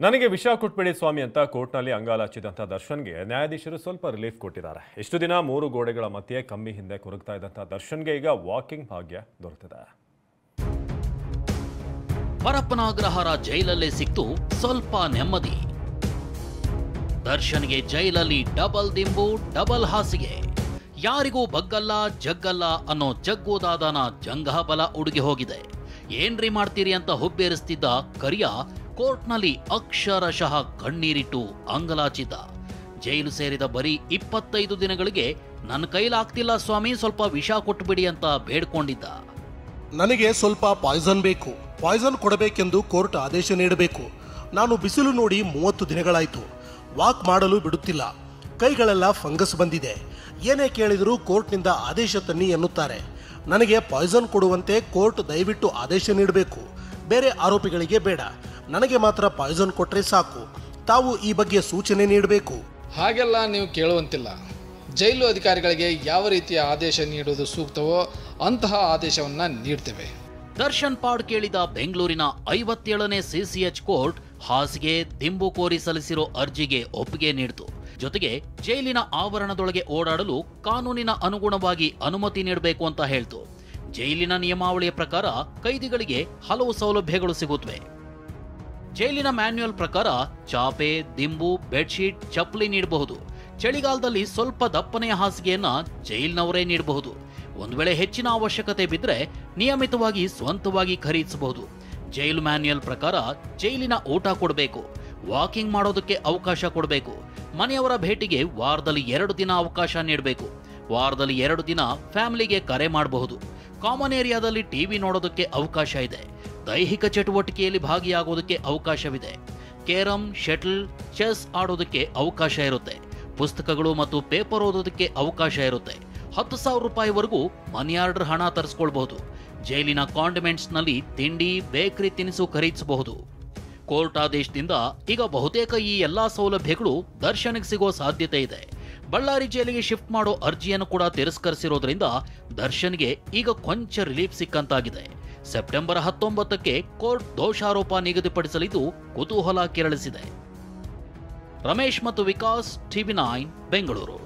ನನಗೆ ವಿಷ ಕೊಟ್ಬಿಡಿ ಸ್ವಾಮಿ ಅಂತ ಕೋರ್ಟ್ನಲ್ಲಿ ಅಂಗಾಲಾಚಿದಂಥ ದರ್ಶನ್ಗೆ ನ್ಯಾಯಾಧೀಶರು ಸ್ವಲ್ಪ ರಿಲೀಫ್ ಕೊಟ್ಟಿದ್ದಾರೆ. ಇಷ್ಟು ದಿನ 3 ಗೋಡೆಗಳ ಮಧ್ಯೆ ಕಮ್ಮಿ ಹಿಂದೆ ಕೊರಗ್ತಾ ಇದ್ದಂಥ ದರ್ಶನ್ಗೆ ಈಗ ವಾಕಿಂಗ್ ಭಾಗ್ಯ ದೊರೆತಿದೆ. ಪರಪ್ಪನಾಗ್ರಹಾರ ಜೈಲಲ್ಲೇ ಸಿಕ್ತು ಸ್ವಲ್ಪ ನೆಮ್ಮದಿ. ದರ್ಶನ್ಗೆ ಜೈಲಲ್ಲಿ ಡಬಲ್ ದಿಂಬು, ಡಬಲ್ ಹಾಸಿಗೆ. ಯಾರಿಗೂ ಬಗ್ಗಲ್ಲ ಜಗ್ಗಲ್ಲ ಅನ್ನೋ ಜಗ್ಗೋದಾದನ ಜಂಘಾಬಲ ಉಡುಗಿ ಹೋಗಿದೆ. ಏನ್ರಿ ಮಾಡ್ತೀರಿ ಅಂತ ಹುಬ್ಬೇರಿಸ್ತಿದ್ದ ಕರಿಯ ಕೋರ್ಟ್ನಲ್ಲಿ ಅಕ್ಷರಶಃ ಕಣ್ಣೀರಿಟ್ಟು ಅಂಗಲಾಚಿದ್ದ. ಜೈಲು ಸೇರಿದ ಬರೀ 25 ದಿನಗಳಿಗೆ ನನ್ನ ಕೈಲಾಗ್ತಿಲ್ಲ ಸ್ವಾಮಿ, ಸ್ವಲ್ಪ ವಿಷ ಕೊಟ್ಬಿಡಿ ಅಂತ ಬೇಡ್ಕೊಂಡಿದ್ದ. ನನಗೆ ಸ್ವಲ್ಪ ಪಾಯ್ಸನ್ ಬೇಕು, ಪಾಯ್ಸನ್ ಕೊಡಬೇಕೆಂದು ಕೋರ್ಟ್ ಆದೇಶ ನೀಡಬೇಕು. ನಾನು ಬಿಸಿಲು ನೋಡಿ 30 ದಿನಗಳಾಯಿತು. ವಾಕ್ ಮಾಡಲು ಬಿಡುತ್ತಿಲ್ಲ, ಕೈಗಳೆಲ್ಲ ಫಂಗಸ್ ಬಂದಿದೆ. ಏನೇ ಕೇಳಿದರೂ ಕೋರ್ಟ್ನಿಂದ ಆದೇಶ ತನ್ನಿ ಎನ್ನುತ್ತಾರೆ. ನನಗೆ ಪಾಯ್ಸನ್ ಕೊಡುವಂತೆ ಕೋರ್ಟ್ ದಯವಿಟ್ಟು ಆದೇಶ ನೀಡಬೇಕು. ಬೇರೆ ಆರೋಪಿಗಳಿಗೆ ಬೇಡ, ನನಗೆ ಮಾತ್ರ ಪಾಯ್ಸನ್ ಕೊಟ್ಟರೆ ಸಾಕು. ತಾವು ಈ ಬಗ್ಗೆ ಸೂಚನೆ ನೀಡಬೇಕು. ಹಾಗೆಲ್ಲ ನೀವು ಕೇಳುವಂತಿಲ್ಲ. ಜೈಲು ಅಧಿಕಾರಿಗಳಿಗೆ ಯಾವ ರೀತಿಯ ಆದೇಶ ನೀಡುವುದು ಸೂಕ್ತವೋ ಅಂತಹ ಆದೇಶವನ್ನ ನೀಡ್ತೇವೆ. ದರ್ಶನ್ ಪಾಡ್ ಕೇಳಿದ ಬೆಂಗಳೂರಿನ 57ನೇ ಸಿಸಿಎಚ್ ಕೋರ್ಟ್ ಹಾಸಿಗೆ ದಿಂಬು ಕೋರಿ ಸಲ್ಲಿಸಿರೋ ಅರ್ಜಿಗೆ ಒಪ್ಪಿಗೆ ನೀಡಿತು. ಜೊತೆಗೆ ಜೈಲಿನ ಆವರಣದೊಳಗೆ ಓಡಾಡಲು ಕಾನೂನಿನ ಅನುಗುಣವಾಗಿ ಅನುಮತಿ ನೀಡಬೇಕು ಅಂತ ಹೇಳ್ತು. ಜೈಲಿನ ನಿಯಮಾವಳಿಯ ಪ್ರಕಾರ ಕೈದಿಗಳಿಗೆ ಹಲವು ಸೌಲಭ್ಯಗಳು ಸಿಗುತ್ತವೆ. ಜೈಲಿನ ಮ್ಯಾನ್ಯುಯಲ್ ಪ್ರಕಾರ ಚಾಪೆ, ದಿಂಬು, ಬೆಡ್ಶೀಟ್, ಚಪ್ಪಲಿ ನೀಡಬಹುದು. ಚಳಿಗಾಲದಲ್ಲಿ ಸ್ವಲ್ಪ ದಪ್ಪನೆಯ ಹಾಸಿಗೆಯನ್ನ ಜೈಲಿನವರೇ ನೀಡಬಹುದು. ಒಂದು ವೇಳೆ ಹೆಚ್ಚಿನ ಅವಶ್ಯಕತೆ ಬಿದ್ದರೆ ನಿಯಮಿತವಾಗಿ ಸ್ವಂತವಾಗಿ ಖರೀದಿಸಬಹುದು. ಜೈಲು ಮ್ಯಾನ್ಯುಯಲ್ ಪ್ರಕಾರ ಜೈಲಿನ ಊಟ ಕೊಡಬೇಕು, ವಾಕಿಂಗ್ ಮಾಡೋದಕ್ಕೆ ಅವಕಾಶ ಕೊಡಬೇಕು, ಮನೆಯವರ ಭೇಟಿಗೆ ವಾರದಲ್ಲಿ 2 ದಿನ ಅವಕಾಶ ನೀಡಬೇಕು, ವಾರದಲ್ಲಿ 2 ದಿನ ಫ್ಯಾಮಿಲಿಗೆ ಕರೆ ಮಾಡಬಹುದು, ಕಾಮನ್ ಏರಿಯಾದಲ್ಲಿ ಟಿವಿ ನೋಡೋದಕ್ಕೆ ಅವಕಾಶ ಇದೆ, ದೈಹಿಕ ಚಟುವಟಿಕೆಯಲ್ಲಿ ಭಾಗಿಯಾಗೋದಕ್ಕೆ ಅವಕಾಶವಿದೆ, ಕೇರಂ, ಶಟಲ್, ಚೆಸ್ ಆಡೋದಕ್ಕೆ ಅವಕಾಶ ಇರುತ್ತೆ, ಪುಸ್ತಕಗಳು ಮತ್ತು ಪೇಪರ್ ಓದೋದಕ್ಕೆ ಅವಕಾಶ ಇರುತ್ತೆ. 10,000 ರೂಪಾಯಿವರೆಗೂ ಮನಿ ಆರ್ಡರ್ ಹಣ ತರಿಸ್ಕೊಳ್ಬಹುದು. ಜೈಲಿನ ಕಾಂಡಿಮೆಂಟ್ಸ್ನಲ್ಲಿ ತಿಂಡಿ, ಬೇಕರಿ ತಿನಿಸು ಖರೀದಿಸಬಹುದು. ಕೋರ್ಟ್ ಆದೇಶದಿಂದ ಈಗ ಬಹುತೇಕ ಈ ಎಲ್ಲಾ ಸೌಲಭ್ಯಗಳು ದರ್ಶನ್ಗೆ ಸಿಗೋ ಸಾಧ್ಯತೆ ಇದೆ. ಬಳ್ಳಾರಿ ಜೈಲಿಗೆ ಶಿಫ್ಟ್ ಮಾಡೋ ಅರ್ಜಿಯನ್ನು ಕೂಡ ತಿರಸ್ಕರಿಸಿರೋದ್ರಿಂದ ದರ್ಶನ್ಗೆ ಈಗ ಕೊಂಚ ರಿಲೀಫ್ ಸಿಕ್ಕಂತಾಗಿದೆ. ಸೆಪ್ಟೆಂಬರ್ 19ಕ್ಕೆ ಕೋರ್ಟ್ ದೋಷಾರೋಪ ನಿಗದಿಪಡಿಸಲಿದ್ದು ಕುತೂಹಲ ಕೆರಳಿಸಿದೆ. ರಮೇಶ್ ಮತ್ತು ವಿಕಾಸ್, TV9 ಬೆಂಗಳೂರು.